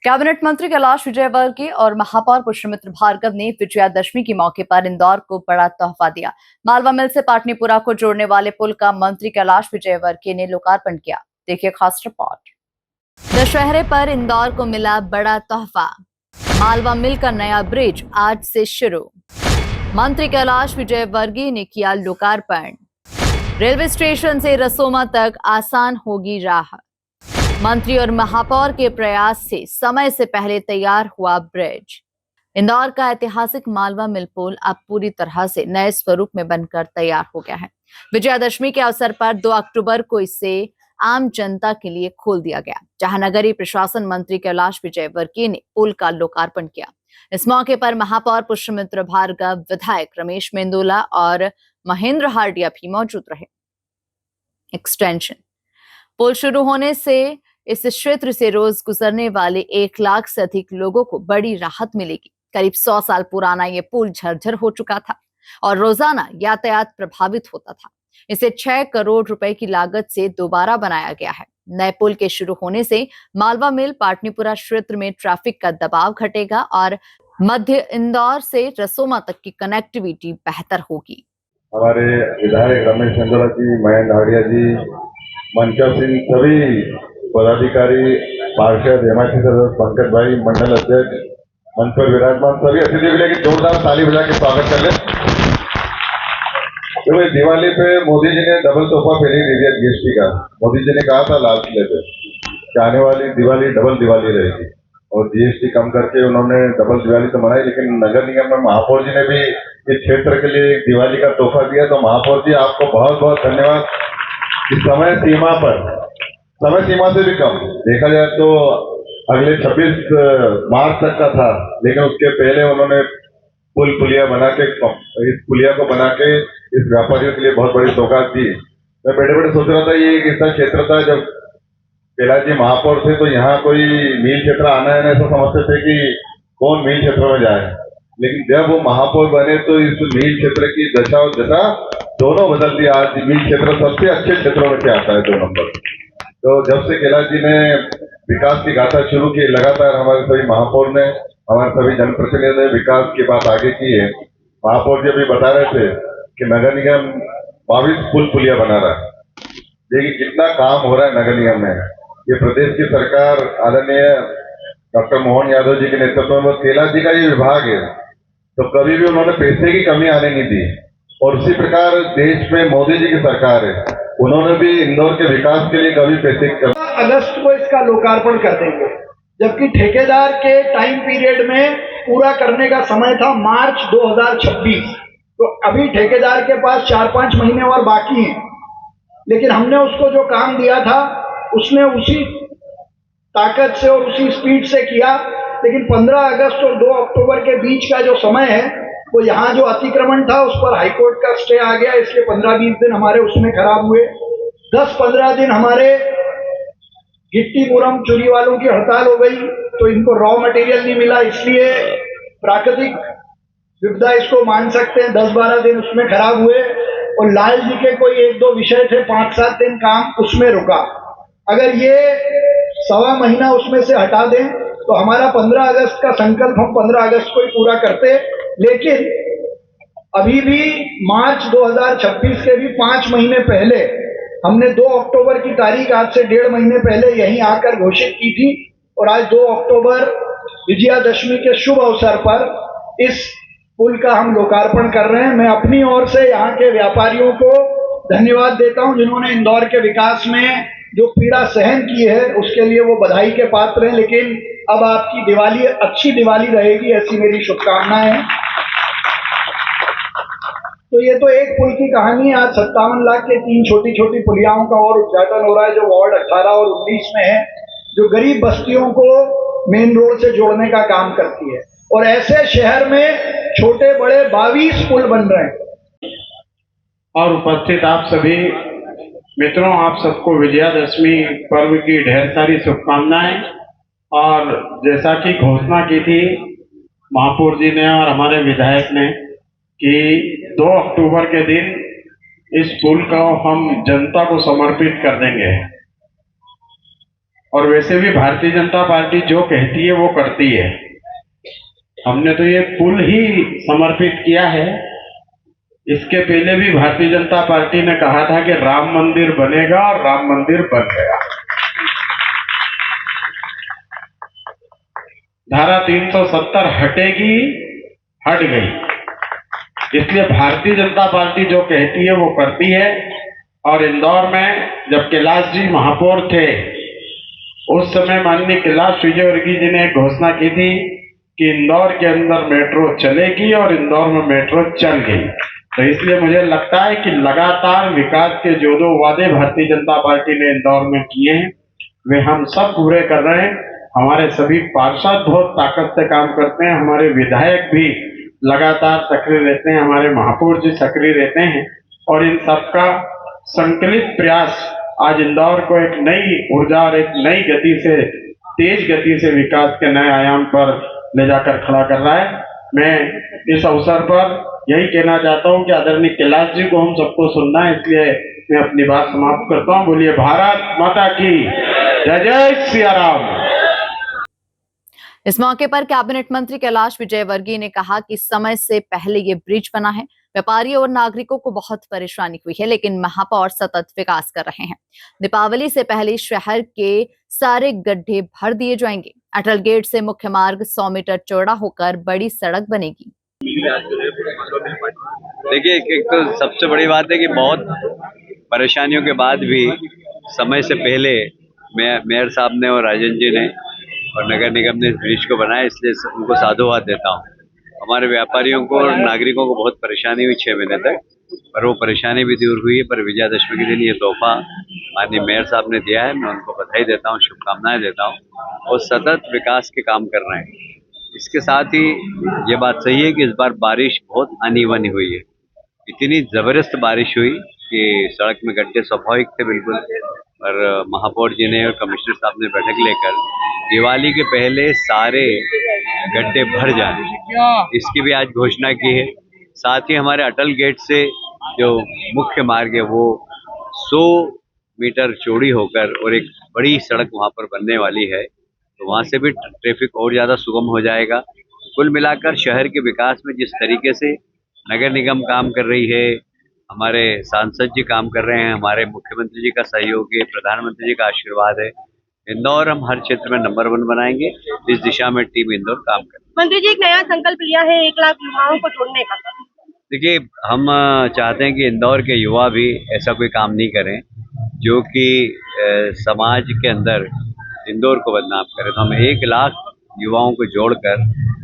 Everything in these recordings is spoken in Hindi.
कैबिनेट मंत्री कैलाश विजयवर्गीय और महापौर पुष्यमित्र भार्गव ने विजयादशमी के मौके पर इंदौर को बड़ा तोहफा दिया। मालवा मिल से पाटनीपुरा को जोड़ने वाले पुल का मंत्री कैलाश विजयवर्गीय ने लोकार्पण किया। देखिए खास रिपोर्ट। दशहरे पर इंदौर को मिला बड़ा तोहफा। मालवा मिल का नया ब्रिज आज से शुरू। मंत्री कैलाश विजयवर्गीय ने किया लोकार्पण। रेलवे स्टेशन से रसोमा तक आसान होगी राह। मंत्री और महापौर के प्रयास से समय से पहले तैयार हुआ ब्रिज। इंदौर का ऐतिहासिक मालवा मिल पुल अब पूरी तरह से नए स्वरूप में बनकर तैयार हो गया है। विजयादशमी के अवसर पर 2 अक्टूबर को इसे आम जनता के लिए खोल दिया गया, जहां नगरीय प्रशासन मंत्री कैलाश विजयवर्गीय ने पुल का लोकार्पण किया। इस मौके पर महापौर पुष्यमित्र भार्गव, विधायक रमेश मेंदोला और महेंद्र हार्डिया भी मौजूद रहे। एक्सटेंशन पुल शुरू होने से इस क्षेत्र से रोज गुजरने वाले 1 लाख से अधिक लोगों को बड़ी राहत मिलेगी। करीब 100 साल पुराना ये पुल झरझर हो चुका था और रोजाना यातायात प्रभावित होता था। इसे 6 करोड़ रुपए की लागत से दोबारा बनाया गया है। नए पुल के शुरू होने से मालवा मिल पाटनीपुरा क्षेत्र में ट्रैफिक का दबाव घटेगा और मध्य इंदौर से रसोमा तक की कनेक्टिविटी बेहतर होगी। हमारे विधायक रमेश मेंदोला जी, महेंद्र हार्डिया जी, मंचा सिंह, सभी पदाधिकारी, पार्षद, एमआईसी सदस्य, पंकज भाई, मंडल अध्यक्ष, मंच पर विराजमान सभी अतिथि मिले की जोरदार ताली बजा के स्वागत कर ले। तो दिवाली पे मोदी जी ने डबल तोहफा पहले दे दिया जीएसटी का। मोदी जी ने कहा था लाल किले पे कि आने वाली दिवाली डबल दिवाली रहेगी और जीएसटी कम करके उन्होंने डबल दिवाली तो मनाई, लेकिन नगर निगम में महापौर जी ने भी इस क्षेत्र के लिए दिवाली का तोहफा दिया। तो महापौर जी आपको बहुत बहुत धन्यवाद। इस समय सीमा से भी कम देखा जाए तो अगले 26 मार्च तक का था, लेकिन उसके पहले उन्होंने पुलिया बना के, इस पुलिया को बना के इस व्यापारियों के लिए बहुत बड़ी सौगात दी। मैं बैठे सोच रहा था ये एक ऐसा क्षेत्र था, जब कैलाश जी महापौर थे तो यहाँ कोई मील क्षेत्र आना है ना, ऐसा समझते थे कि कौन मील क्षेत्र में जाए, लेकिन जब वो महापौर बने तो इस मील क्षेत्र की दशा और दशा दोनों बदल दी। आज मील क्षेत्र सबसे अच्छे क्षेत्रों में से आता है 2 नंबर। तो जब से कैलाश जी ने विकास की गाथा शुरू की, लगातार हमारे सभी महापौर ने, हमारे सभी जनप्रतिनिधियों ने विकास की बात आगे की है। महापौर जी अभी बता रहे थे कि नगर निगम 22 पुल पुलिया बना रहा है। देखिए कितना काम हो रहा है नगर निगम में। ये प्रदेश की सरकार आदरणीय डॉक्टर मोहन यादव जी के नेतृत्व में कैलाश जी का ये विभाग है, तो कभी भी उन्होंने पैसे की कमी आने नहीं दी। और उसी प्रकार देश में मोदी जी की सरकार है, उन्होंने भी इंदौर के विकास के लिए कभी पैसे की कमी। अगस्त को इसका लोकार्पण कर देंगे, जबकि ठेकेदार के टाइम पीरियड में पूरा करने का समय था मार्च 2026। तो अभी ठेकेदार के पास 4-5 महीने और बाकी हैं, लेकिन हमने उसको जो काम दिया था उसने उसी ताकत से और उसी स्पीड से किया। लेकिन 15 अगस्त और 2 अक्टूबर के बीच का जो समय है, वो यहाँ जो अतिक्रमण था उस पर हाईकोर्ट का स्टे आ गया, इसलिए 15-20 दिन हमारे उसमें खराब हुए। 10-15 दिन हमारे गिट्टी मुरम चोरी वालों की हड़ताल हो गई, तो इनको रॉ मटेरियल नहीं मिला, इसलिए प्राकृतिक विपदा इसको मान सकते हैं। 10-12 दिन उसमें खराब हुए और लाल जी के कोई 1-2 विषय थे, 5-7 दिन काम उसमें रुका। अगर ये 1.25 महीना उसमें से हटा दें तो हमारा 15 अगस्त का संकल्प हम 15 अगस्त को ही पूरा करते। लेकिन अभी भी मार्च 2026 के भी 5 महीने पहले हमने 2 अक्टूबर की तारीख आज से 1.5 महीने पहले यहीं आकर घोषित की थी और आज 2 अक्टूबर विजयादशमी के शुभ अवसर पर इस पुल का हम लोकार्पण कर रहे हैं। मैं अपनी ओर से यहाँ के व्यापारियों को धन्यवाद देता हूँ, जिन्होंने इंदौर के विकास में जो पीड़ा सहन की है उसके लिए वो बधाई के पात्र हैं। लेकिन अब आपकी दिवाली अच्छी दिवाली रहेगी, ऐसी मेरी शुभकामनाएं हैं। तो ये तो एक पुल की कहानी है। आज 57 लाख के 3 छोटी छोटी पुलियाओं का और उद्घाटन हो रहा है, जो वार्ड 18 और 19 में है, जो गरीब बस्तियों को मेन रोड से जोड़ने का काम करती है। और ऐसे शहर में छोटे बड़े 22 पुल बन रहे हैं। और उपस्थित आप सभी मित्रों, आप सबको विजयादशमी पर्व की ढेर सारी शुभकामनाएं। और जैसा कि घोषणा की थी महापौर जी ने और हमारे विधायक ने कि 2 अक्टूबर के दिन इस पुल को हम जनता को समर्पित कर देंगे और वैसे भी भारतीय जनता पार्टी जो कहती है वो करती है। हमने तो ये पुल ही समर्पित किया है। इसके पहले भी भारतीय जनता पार्टी ने कहा था कि राम मंदिर बनेगा और राम मंदिर बन गया। धारा 370 हटेगी, हट गई। इसलिए भारतीय जनता पार्टी जो कहती है वो करती है। और इंदौर में जब कैलाश जी महापौर थे, उस समय माननीय कैलाश विजयवर्गीय जी ने घोषणा की थी कि इंदौर के अंदर मेट्रो चलेगी और इंदौर में मेट्रो चल गई। तो इसलिए मुझे लगता है कि लगातार विकास के जो दो वादे भारतीय जनता पार्टी ने इंदौर में किए हैं वे हम सब पूरे कर रहे हैं। हमारे सभी पार्षद बहुत ताकत से काम करते हैं, हमारे विधायक भी लगातार सक्रिय रहते हैं, हमारे महापौर जी सक्रिय रहते हैं और इन सबका संकलित प्रयास आज इंदौर को एक नई ऊर्जा और एक नई गति से, तेज गति से विकास के नए आयाम पर ले जाकर खड़ा कर रहा है। मैं इस अवसर पर यही कहना चाहता हूं कि आदरणीय कैलाश जी को हम सबको सुनना है, इसलिए मैं अपनी बात समाप्त करता हूं। बोलिए भारत माता की जय, जय सिया राम। इस मौके पर कैबिनेट मंत्री कैलाश विजयवर्गीय ने कहा कि समय से पहले ये ब्रिज बना है। व्यापारियों और नागरिकों को बहुत परेशानी हुई है, लेकिन महापौर सतत विकास कर रहे हैं। दीपावली से पहले शहर के सारे गड्ढे भर दिए जाएंगे। अटल गेट से मुख्य मार्ग 100 मीटर चौड़ा होकर बड़ी सड़क बनेगी। देखिए, एक तो सबसे बड़ी बात है कि बहुत परेशानियों के बाद भी समय से पहले मेयर साहब ने और राजन जी ने और नगर निगम ने इस ब्रिज को बनाया, इसलिए उनको साधुवाद देता हूँ। हमारे व्यापारियों को और नागरिकों को बहुत परेशानी हुई 6 महीने तक, पर वो परेशानी भी दूर हुई है। पर विजयादशमी के दिन ये तोहफा माननीय मेयर साहब ने दिया है, मैं उनको बधाई देता हूँ, शुभकामनाएं देता हूँ और सतत विकास के काम कर रहे हैं। इसके साथ ही ये बात सही है कि इस बार बारिश बहुत अनइवन हुई है। इतनी जबरदस्त बारिश हुई कि सड़क में गड्ढे स्वाभाविक थे बिल्कुल, और महापौर जी ने और कमिश्नर साहब ने बैठक लेकर दिवाली के पहले सारे गड्ढे भर जाए, इसकी भी आज घोषणा की है। साथ ही हमारे अटल गेट से जो मुख्य मार्ग है वो 100 मीटर चौड़ी होकर और एक बड़ी सड़क वहां पर बनने वाली है, तो वहां से भी ट्रैफिक और ज्यादा सुगम हो जाएगा। कुल मिलाकर शहर के विकास में जिस तरीके से नगर निगम काम कर रही है, हमारे सांसद जी काम कर रहे हैं, हमारे मुख्यमंत्री जी का सहयोग है, प्रधानमंत्री जी का आशीर्वाद है, इंदौर हम हर क्षेत्र में नंबर 1 बनाएंगे। इस दिशा में टीम इंदौर काम कर। मंत्री जी एक नया संकल्प लिया है 1 लाख युवाओं को जोड़ने का। देखिए, हम चाहते हैं कि इंदौर के युवा भी ऐसा कोई काम नहीं करें जो कि समाज के अंदर इंदौर को बदनाम करे। तो हम 1 लाख युवाओं को जोड़कर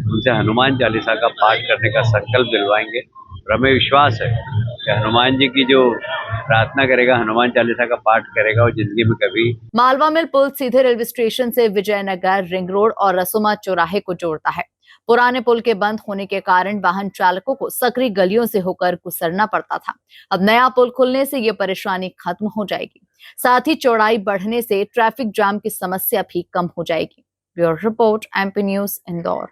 उनसे हनुमान चालीसा का पाठ करने का संकल्प दिलवाएंगे और हमें विश्वास है कि हनुमान जी की जो प्रार्थना करेगा, हनुमान चालीसा का पाठ करेगा और जिंदगी में कभी। मालवा मिल पुल सीधे रेलवे स्टेशन से विजयनगर रिंग रोड और रसुमा चौराहे को जोड़ता है। पुराने पुल के बंद होने के कारण वाहन चालकों को सकरी गलियों से होकर गुजरना पड़ता था। अब नया पुल खुलने से ये परेशानी खत्म हो जाएगी। साथ ही चौड़ाई बढ़ने से ट्रैफिक जाम की समस्या भी कम हो जाएगी। Bureau report, MP news, Indore.